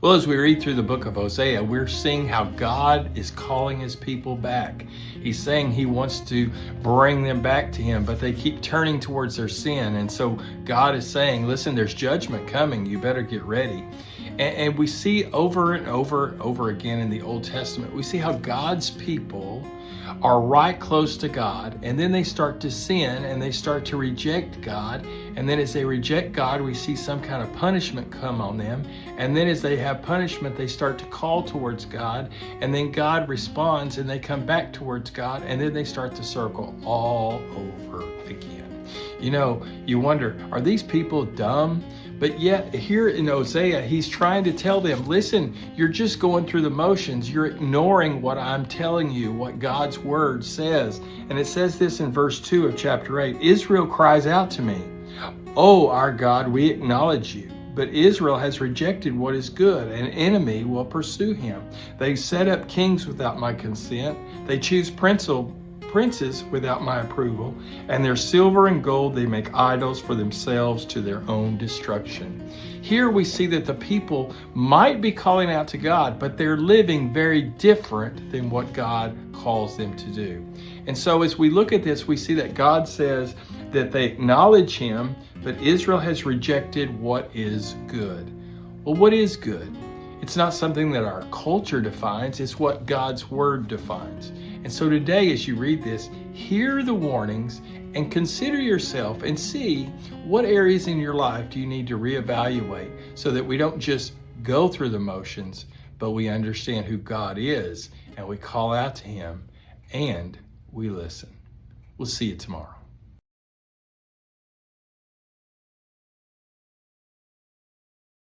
Well, as we read through the book of Hosea, we're seeing how God is calling his people back. He's saying he wants to bring them back to him, but they keep turning towards their sin. And so God is saying, listen, there's judgment coming. You better get ready. And we see over and over again in the Old Testament, we see how God's people are right close to God, and then they start to sin and they start to reject God. And then as they reject God, we see some kind of punishment come on them. And then as they have punishment, they start to call towards God, and then God responds and they come back towards God, and then they start to circle all over again. You know, you wonder, are these people dumb? But yet here in Hosea, he's trying to tell them, listen, you're just going through the motions. You're ignoring what I'm telling you, what God's word says. And it says this in verse 2 of chapter 8, Israel cries out to me, "Oh, our God, we acknowledge you. But Israel has rejected what is good. An enemy will pursue him. They set up kings without my consent. They choose princes without my approval, and their silver and gold they make idols for themselves to their own destruction." Here we see that the people might be calling out to God, but they're living very different than what God calls them to do. And so as we look at this, we see that God says that they acknowledge him, but Israel has rejected what is good. Well, what is good? It's not something that our culture defines, it's what God's word defines. And so today, as you read this, hear the warnings and consider yourself and see what areas in your life do you need to reevaluate so that we don't just go through the motions, but we understand who God is and we call out to him and we listen. We'll see you tomorrow.